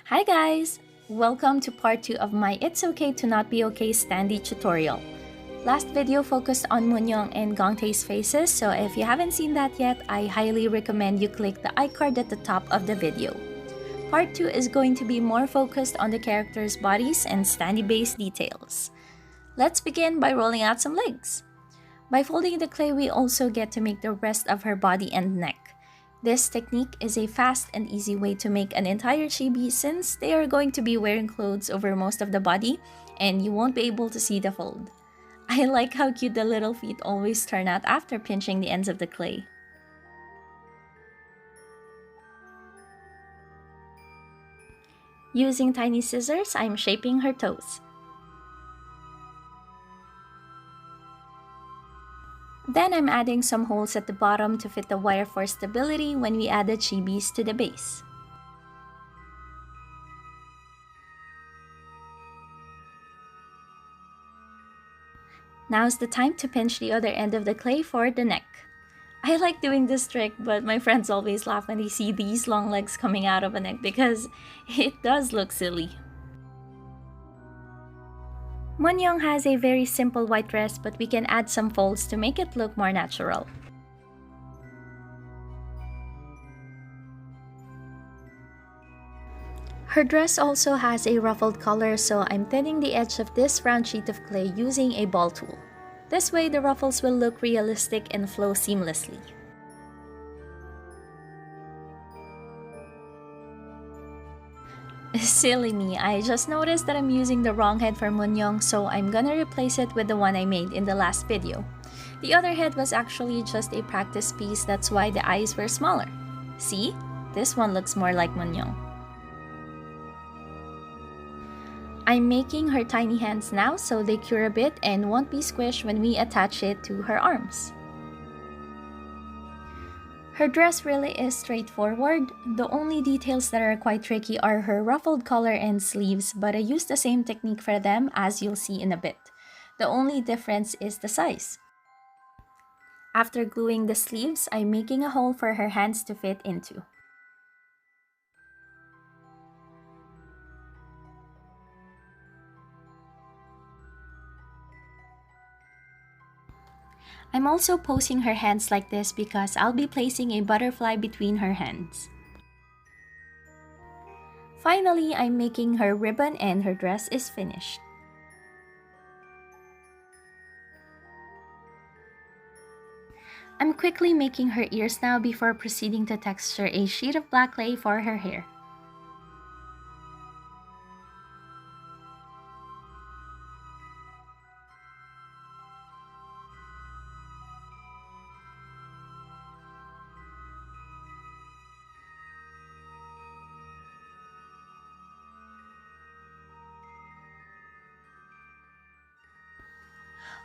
Hi guys! Welcome to part 2 of my It's Okay to Not Be Okay Standee tutorial. Last video focused on Moonyoung and Gongtae's faces, so if you haven't seen that yet, I highly recommend you click the iCard at the top of the video. Part 2 is going to be more focused on the characters' bodies and Standee-based details. Let's begin by rolling out some legs. By folding the clay, we also get to make the rest of her body and neck. This technique is a fast and easy way to make an entire chibi since they are going to be wearing clothes over most of the body and you won't be able to see the fold. I like how cute the little feet always turn out after pinching the ends of the clay. Using tiny scissors, I'm shaping her toes. Then I'm adding some holes at the bottom to fit the wire for stability when we add the chibis to the base. Now's the time to pinch the other end of the clay for the neck. I like doing this trick, but my friends always laugh when they see these long legs coming out of a neck because it does look silly. Moonyoung has a very simple white dress, but we can add some folds to make it look more natural. Her dress also has a ruffled collar, so I'm thinning the edge of this round sheet of clay using a ball tool. This way the ruffles will look realistic and flow seamlessly. Silly me, I just noticed that I'm using the wrong head for Moonyoung, so I'm gonna replace it with the one I made in the last video. The other head was actually just a practice piece, that's why the eyes were smaller. See? This one looks more like Moonyoung. I'm making her tiny hands now so they cure a bit and won't be squished when we attach it to her arms. Her dress really is straightforward. The only details that are quite tricky are her ruffled collar and sleeves, but I used the same technique for them as you'll see in a bit. The only difference is the size. After gluing the sleeves, I'm making a hole for her hands to fit into. I'm also posing her hands like this because I'll be placing a butterfly between her hands. Finally, I'm making her ribbon and her dress is finished. I'm quickly making her ears now before proceeding to texture a sheet of black clay for her hair.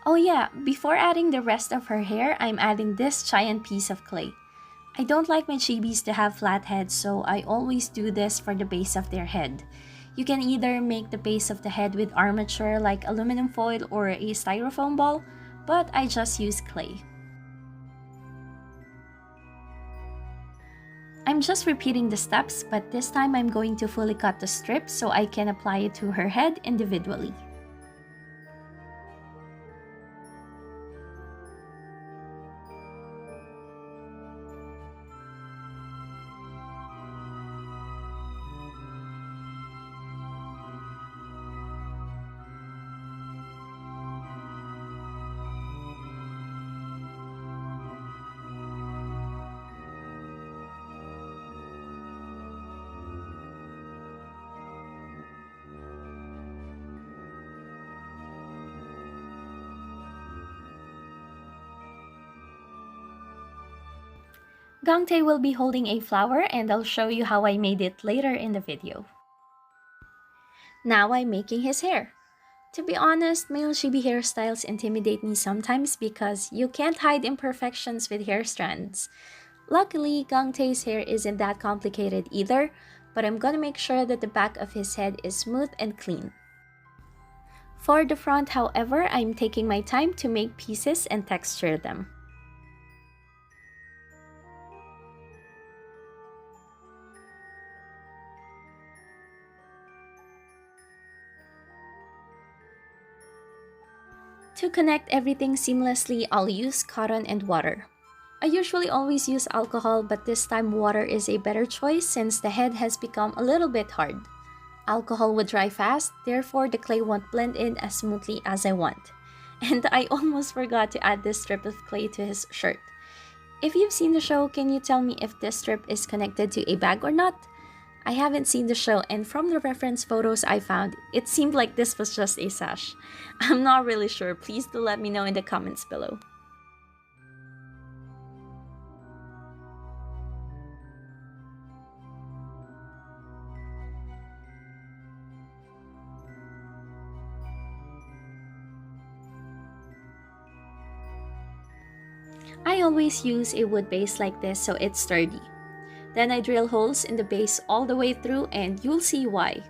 Oh yeah, before adding the rest of her hair, I'm adding this giant piece of clay. I don't like my chibis to have flat heads, so I always do this for the base of their head. You can either make the base of the head with armature like aluminum foil or a styrofoam ball, but I just use clay. I'm just repeating the steps, but this time I'm going to fully cut the strip so I can apply it to her head individually. Gongtae will be holding a flower and I'll show you how I made it later in the video. Now I'm making his hair. To be honest, male chibi hairstyles intimidate me sometimes because you can't hide imperfections with hair strands. Luckily, Gongtae's hair isn't that complicated either, but I'm gonna make sure that the back of his head is smooth and clean. For the front, however, I'm taking my time to make pieces and texture them. To connect everything seamlessly, I'll use cotton and water. I usually always use alcohol, but this time water is a better choice since the head has become a little bit hard. Alcohol would dry fast, therefore the clay won't blend in as smoothly as I want. And I almost forgot to add this strip of clay to his shirt. If you've seen the show, can you tell me if this strip is connected to a bag or not? I haven't seen the show, and from the reference photos I found, it seemed like this was just a sash. I'm not really sure, please do let me know in the comments below. I always use a wood base like this so it's sturdy. Then I drill holes in the base all the way through and you'll see why.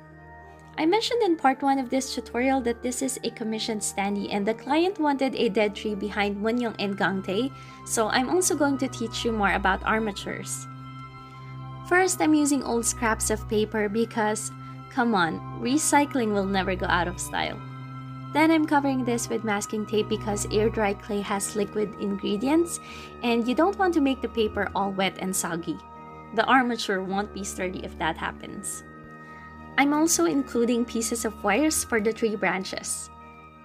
I mentioned in part 1 of this tutorial that this is a commissioned standee and the client wanted a dead tree behind Munyong and Gangtae, so I'm also going to teach you more about armatures. First, I'm using old scraps of paper because, come on, recycling will never go out of style. Then I'm covering this with masking tape because air-dry clay has liquid ingredients and you don't want to make the paper all wet and soggy. The armature won't be sturdy if that happens. I'm also including pieces of wires for the tree branches.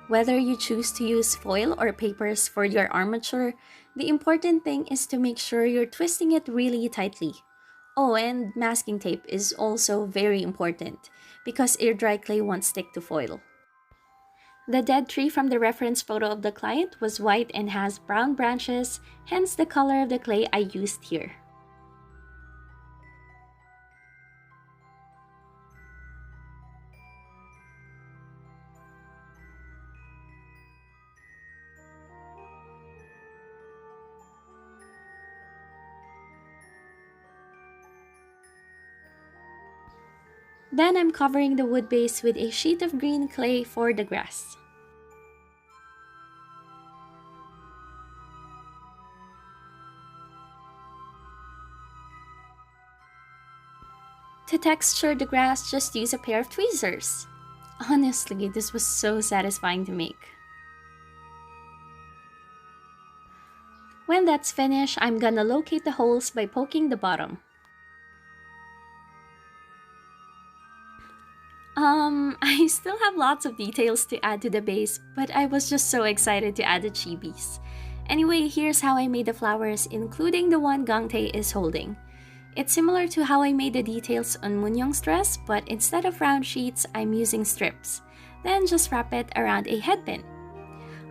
Whether you choose to use foil or papers for your armature, the important thing is to make sure you're twisting it really tightly. Oh, and masking tape is also very important because air-dry clay won't stick to foil. The dead tree from the reference photo of the client was white and has brown branches, hence the color of the clay I used here. Then I'm covering the wood base with a sheet of green clay for the grass. To texture the grass, just use a pair of tweezers. Honestly, this was so satisfying to make. When that's finished, I'm gonna locate the holes by poking the bottom. I still have lots of details to add to the base, but I was just so excited to add the chibis. Anyway, here's how I made the flowers, including the one Gangtae is holding. It's similar to how I made the details on Munyong's dress, but instead of round sheets, I'm using strips. Then just wrap it around a head pin.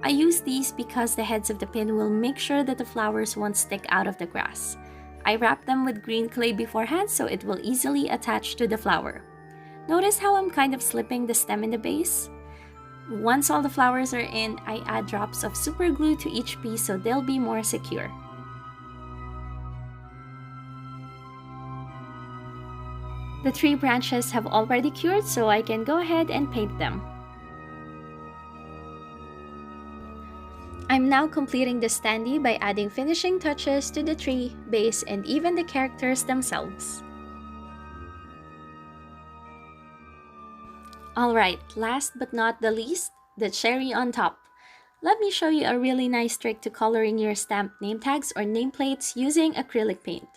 I use these because the heads of the pin will make sure that the flowers won't stick out of the grass. I wrap them with green clay beforehand so it will easily attach to the flower. Notice how I'm kind of slipping the stem in the base? Once all the flowers are in, I add drops of super glue to each piece so they'll be more secure. The tree branches have already cured, so I can go ahead and paint them. I'm now completing the standee by adding finishing touches to the tree, base, and even the characters themselves. Alright, last but not the least, the cherry on top. Let me show you a really nice trick to coloring your stamped name tags or nameplates using acrylic paint.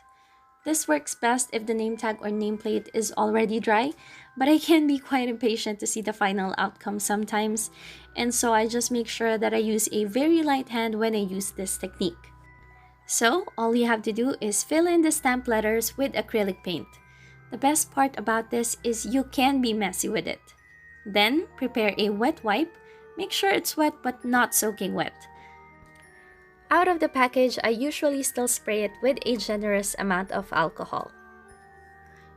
This works best if the name tag or nameplate is already dry, but I can be quite impatient to see the final outcome sometimes, and so I just make sure that I use a very light hand when I use this technique. So, all you have to do is fill in the stamped letters with acrylic paint. The best part about this is you can be messy with it. Then, prepare a wet wipe. Make sure it's wet but not soaking wet. Out of the package, I usually still spray it with a generous amount of alcohol.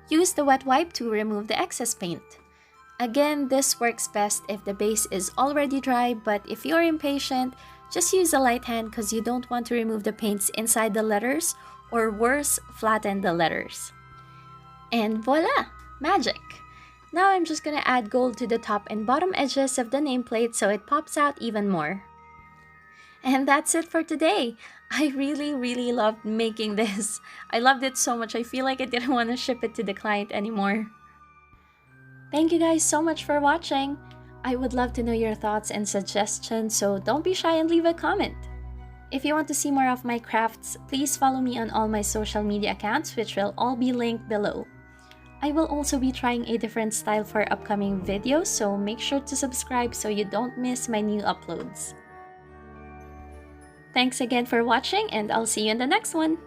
Use the wet wipe to remove the excess paint. Again, this works best if the base is already dry, but if you're impatient, just use a light hand because you don't want to remove the paints inside the letters, or worse, flatten the letters. And voila! Magic! Now I'm just gonna add gold to the top and bottom edges of the nameplate so it pops out even more. And that's it for today. I really loved making this. I loved it so much I feel like I didn't want to ship it to the client anymore. Thank you guys so much for watching. I would love to know your thoughts and suggestions, so don't be shy and leave a comment. If you want to see more of my crafts, please follow me on all my social media accounts, which will all be linked below. I will also be trying a different style for upcoming videos, so make sure to subscribe so you don't miss my new uploads. Thanks again for watching, and I'll see you in the next one!